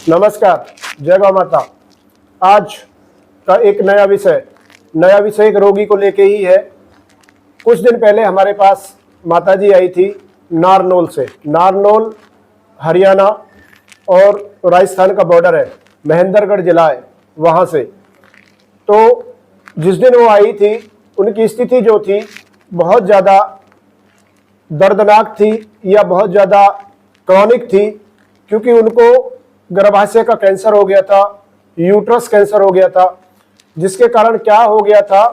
नमस्कार, जय गौ माता। आज का एक नया विषय एक रोगी को लेके ही है। कुछ दिन पहले हमारे पास माताजी आई थी नारनौल से। नारनौल हरियाणा और राजस्थान का बॉर्डर है, महेंद्रगढ़ जिला है वहाँ से। तो जिस दिन वो आई थी उनकी स्थिति जो थी बहुत ज़्यादा दर्दनाक थी या बहुत ज़्यादा क्रॉनिक थी, क्योंकि उनको गर्भाशय का कैंसर हो गया था, यूट्रस कैंसर हो गया था, जिसके कारण क्या हो गया था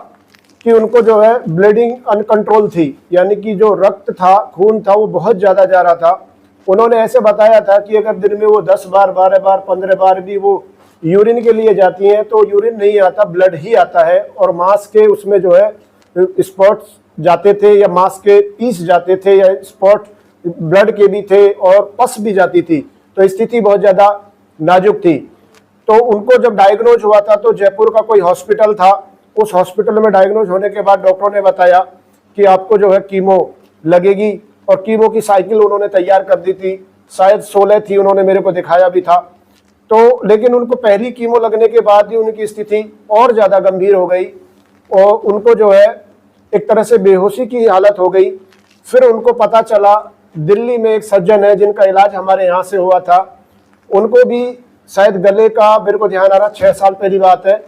कि उनको जो है ब्लीडिंग अनकंट्रोल थी, यानी कि जो रक्त था, खून था, वो बहुत ज़्यादा जा रहा था। उन्होंने ऐसे बताया था कि अगर दिन में वो 10 बार, 12 बार, 15 बार भी वो यूरिन के लिए जाती हैं तो यूरिन नहीं आता, ब्लड ही आता है। और मांस के उसमें जो है स्पॉट्स जाते थे या मांस के पीस जाते थे या स्पॉट ब्लड के भी थे और पस भी जाती थी। तो स्थिति बहुत ज़्यादा नाजुक थी। तो उनको जब डायग्नोज हुआ था तो जयपुर का कोई हॉस्पिटल था, उस हॉस्पिटल में डायग्नोज होने के बाद डॉक्टरों ने बताया कि आपको जो है कीमो लगेगी, और कीमो की साइकिल उन्होंने तैयार कर दी थी, शायद 16 थी, उन्होंने मेरे को दिखाया भी था। तो लेकिन उनको पहली कीमो लगने के बाद ही उनकी स्थिति और ज़्यादा गंभीर हो गई और उनको जो है एक तरह से बेहोशी की हालत हो गई। फिर उनको पता चला, दिल्ली में एक सज्जन है जिनका इलाज हमारे यहाँ से हुआ था, उनको भी शायद गले का, मेरे को ध्यान आ रहा 6 साल पहली बात है,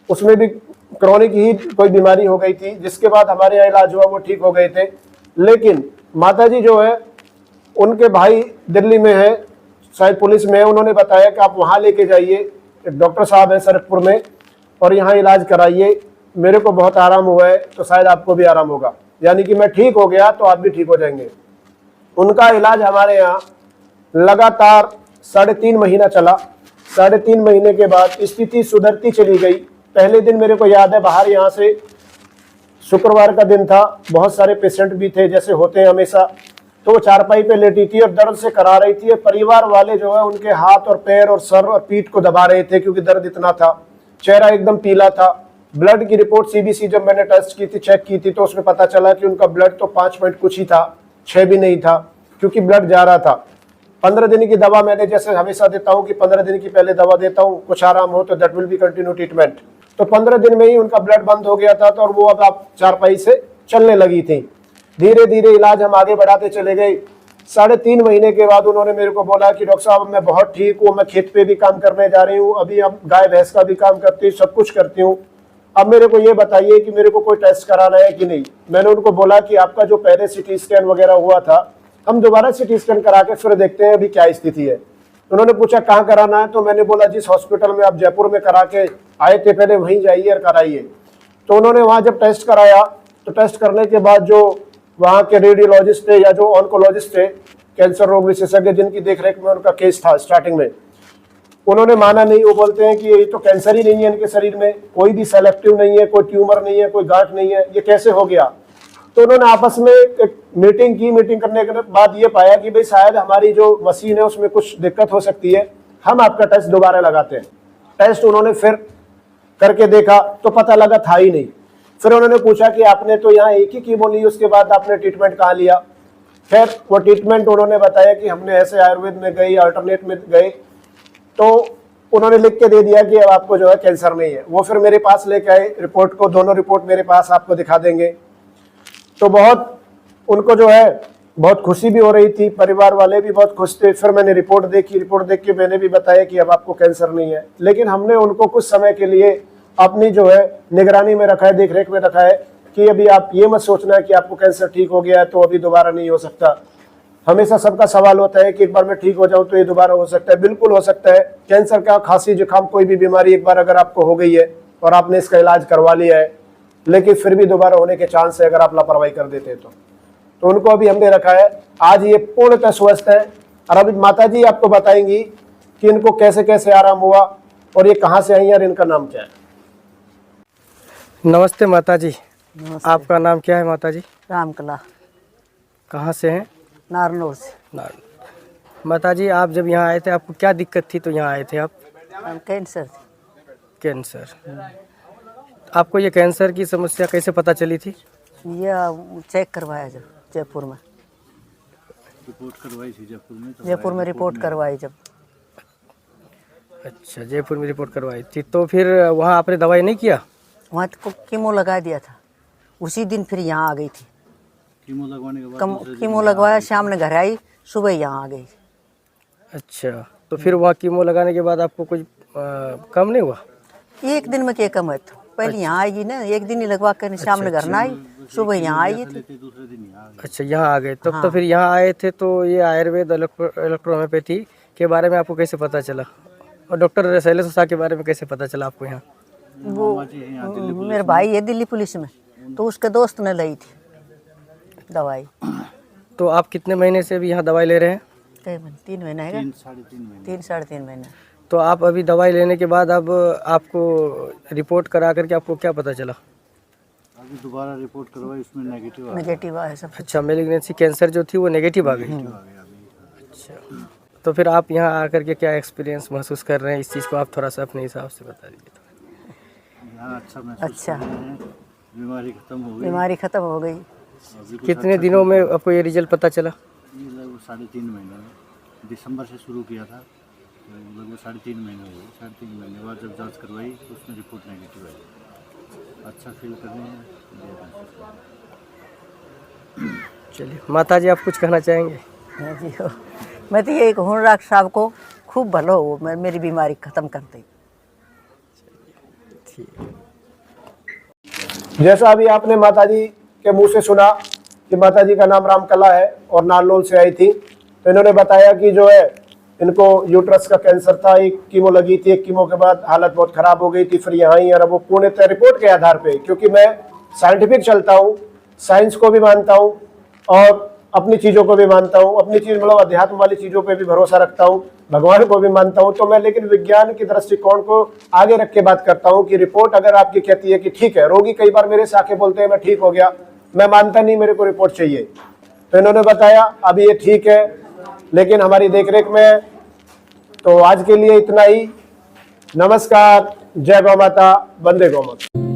उसमें भी क्रॉनिक ही कोई बीमारी हो गई थी, जिसके बाद हमारे यहाँ इलाज हुआ, वो ठीक हो गए थे। लेकिन माताजी जो है उनके भाई दिल्ली में है, शायद पुलिस में है, उन्होंने बताया कि आप वहाँ लेके जाइए, एक डॉक्टर साहब है सरकपुर में, और यहाँ इलाज कराइए, मेरे को बहुत आराम हुआ है तो शायद आपको भी आराम होगा, यानी कि मैं ठीक हो गया तो आप भी ठीक हो जाएंगे। उनका इलाज हमारे यहाँ लगातार 3.5 महीना चला। 3.5 महीने के बाद स्थिति सुधरती चली गई। पहले दिन मेरे को याद है, बाहर यहाँ से शुक्रवार का दिन था, बहुत सारे पेशेंट भी थे जैसे होते हैं हमेशा, तो वो चारपाई पे लेटी थी और दर्द से करा रही थी। परिवार वाले जो है उनके हाथ और पैर और सर और पीठ को दबा रहे थे क्योंकि दर्द इतना था। चेहरा एकदम पीला था। ब्लड की रिपोर्ट सीबीसी जब मैंने टेस्ट की थी, चेक की थी, तो उसमें पता चला कि उनका ब्लड तो 5 पॉइंट कुछ ही था, 6 भी नहीं था, क्योंकि ब्लड जा रहा था। 15 दिन की दवा मैंने जैसे हमेशा देता हूँ कि 15 दिन की पहले दवा देता हूँ, कुछ आराम हो तो that will be continue treatment. तो 15 दिन में ही उनका ब्लड बंद हो गया था, तो और वो अब आप चारपाई से चलने लगी थी। धीरे धीरे इलाज हम आगे बढ़ाते चले गए। 3.5 महीने के बाद उन्होंने मेरे को बोला कि डॉक्टर साहब मैं बहुत ठीक हूँ, मैं खेत पे भी काम करने जा रही हूँ, अभी अब गाय भैंस का भी काम करती हूँ, सब कुछ करती हूँ, अब मेरे को ये बताइए कि मेरे को कोई टेस्ट कराना है कि नहीं। मैंने उनको बोला कि आपका जो पहले सिटी स्कैन वगैरह हुआ था, हम दोबारा सिटी स्कैन करा के फिर देखते हैं अभी क्या स्थिति है। उन्होंने पूछा कहाँ कराना है, तो मैंने बोला जिस हॉस्पिटल में आप जयपुर में करा के आए थे पहले वहीं जाइए और कराइए। तो उन्होंने वहाँ जब टेस्ट कराया, तो टेस्ट करने के बाद जो वहाँ के रेडियोलॉजिस्ट थे या जो ऑन्कोलॉजिस्ट थे, कैंसर रोग विशेषज्ञ जिनकी देखरेख में उनका केस था स्टार्टिंग में, उन्होंने माना नहीं। वो बोलते हैं कि ये तो कैंसर ही नहीं है, इनके शरीर में कोई भी सेल एक्टिव नहीं है, कोई ट्यूमर नहीं है, कोई गांठ नहीं है, ये कैसे हो गया। तो उन्होंने आपस में एक मीटिंग की। मीटिंग करने के बाद ये पाया कि भाई शायद हमारी जो मशीन है उसमें कुछ दिक्कत हो सकती है, हम आपका टेस्ट दोबारा लगाते हैं। टेस्ट उन्होंने फिर करके देखा तो पता लगा था ही नहीं। फिर उन्होंने पूछा कि आपने तो यहाँ एक ही कीमो ली, उसके बाद आपने ट्रीटमेंट कहाँ लिया। खैर वो ट्रीटमेंट उन्होंने बताया कि हमने ऐसे आयुर्वेद में गए, अल्टरनेट में गए, तो उन्होंने लिख के दे दिया कि अब आपको जो है कैंसर नहीं है। वो फिर मेरे पास लेके आए रिपोर्ट को, दोनों रिपोर्ट मेरे पास, आपको दिखा देंगे। तो बहुत उनको जो है बहुत खुशी भी हो रही थी, परिवार वाले भी बहुत खुश थे। फिर मैंने रिपोर्ट देखी, रिपोर्ट देख के मैंने भी बताया कि अब आपको कैंसर नहीं है। लेकिन हमने उनको कुछ समय के लिए अपनी जो है निगरानी में रखा है, देखरेख में रखा है कि अभी आप ये मत सोचना कि आपको कैंसर ठीक हो गया है तो अभी दोबारा नहीं हो सकता। हमेशा सबका सवाल होता है कि एक बार मैं ठीक हो जाऊं तो ये दोबारा हो सकता है। बिल्कुल हो सकता है। कैंसर का, खांसी जुकाम, कोई भी बीमारी एक बार अगर आपको हो गई है और आपने इसका इलाज करवा लिया है, लेकिन फिर भी दोबारा होने के चांस है अगर आप लापरवाही कर देते हैं तो उनको अभी हमने रखा है। आज ये पूर्णतः स्वस्थ है। और अभी माता जी आपको बताएंगी कि इनको कैसे कैसे आराम हुआ और ये कहाँ से आई और इनका नाम क्या है। नमस्ते माता जी। नमस्ते। आपका नाम क्या है माता जी? रामकला, कहाँ से हैं? नारनौल से। माता जी आप जब यहाँ आए थे आपको क्या दिक्कत थी तो यहाँ आए थे आप? Cancer cancer. आपको ये कैंसर की समस्या कैसे पता चली थी? यह चेक करवाया जब जयपुर में। रिपोर्ट करवाई थी जयपुर में? जयपुर में रिपोर्ट करवाई जब। अच्छा, जयपुर में रिपोर्ट करवाई थी, तो फिर वहाँ आपने दवाई नहीं किया? वहाँ तो कीमो लगा दिया था, उसी दिन फिर यहाँ आ गई थी। कीमो लगवाने के बाद कीमो लगवाया, शाम ने घर आई, सुबह यहाँ आ गई। अच्छा, तो फिर वहाँ कीमो लगाने के बाद आपको कुछ कम नहीं हुआ? एक दिन में क्या कम है, तो पहले यहाँ आएगी ना, एक दिन ही लगवा कर शाम ने घर ना आई, सुबह यहाँ आई थी। दूसरे दिन यहाँ आ गए। अच्छा, यहाँ आ गए तब तो फिर यहाँ आए थे, तो ये आयुर्वेद इलेक्ट्रोहोम्योपैथी के बारे में आपको कैसे पता चला, और डॉक्टर शैलेश शाह के बारे में कैसे पता चला आपको यहाँ? वो मेरा भाई है दिल्ली पुलिस में, तो उसके दोस्त ने लाई थी दवाई। तो आप कितने महीने से भी यहाँ दवाई ले रहे हैं? 3 महीने है, 3-3.5 महीने। 3-3.5 महीने। तो आप अभी दवाई लेने के बाद अब आपको रिपोर्ट करा करके आपको क्या पता चला? अभी दोबारा रिपोर्ट करवाई, उसमें नेगेटिव आ गया। नेगेटिव आया सब। अच्छा, मैलिग्नेंसी कैंसर जो थी वो नेगेटिव आ गई। अच्छा, तो फिर आप यहाँ आकर के क्या एक्सपीरियंस महसूस कर रहे हैं इस चीज़ को, आप थोड़ा सा अपने हिसाब से बता दीजिए। यहाँ अच्छा महसूस अच्छा। कर रहे हैं, बीमारी खत्म हो गई। बीमारी खत्म हो गई। अभी कुछ कितने दिनों में आपको ये रिजल्ट पता चला? ये लगभग 3.5 महीने में, दिसंबर से शुरू किया था, तो लगभग 3.5 महीने हो गए। 3.5 महीने बाद जब जांच करवाई तो उसमें रिपोर्ट नेगेटिव आई। अच्छा फील कर रहे हैं। चलिए माता जी, आप कुछ कहना चाहेंगे? हाँ जी हो, मैं तो यही कहूँ डॉक्टर साहब को खूब भलो हो, मेरी बीमारी खत्म कर दे। जैसा अभी आपने माताजी के मुंह से सुना कि माताजी का नाम रामकला है और नारनौल से आई थी, तो इन्होंने बताया कि जो है इनको यूट्रस का कैंसर था, एक कीमो लगी थी, एक कीमो के बाद हालत बहुत खराब हो गई थी, फिर यहाँ ही, और वो पूर्णतः रिपोर्ट के आधार पे, क्योंकि मैं साइंटिफिक चलता हूँ, साइंस को भी मानता हूँ और अपनी चीज़ों को भी मानता हूँ, अपनी चीज़ मतलब अध्यात्म वाली चीज़ों पे भी भरोसा रखता हूँ, भगवान को भी मानता हूँ, तो मैं लेकिन विज्ञान की दृष्टिकोण को आगे रख के बात करता हूँ कि रिपोर्ट अगर आपकी कहती है कि ठीक है, रोगी कई बार मेरे से आके बोलते हैं मैं ठीक हो गया, मैं मानता नहीं, मेरे को रिपोर्ट चाहिए। तो इन्होंने बताया अभी ये ठीक है लेकिन हमारी देखरेख में है। तो आज के लिए इतना ही। नमस्कार, जय गौ माता, वंदे गौ माता।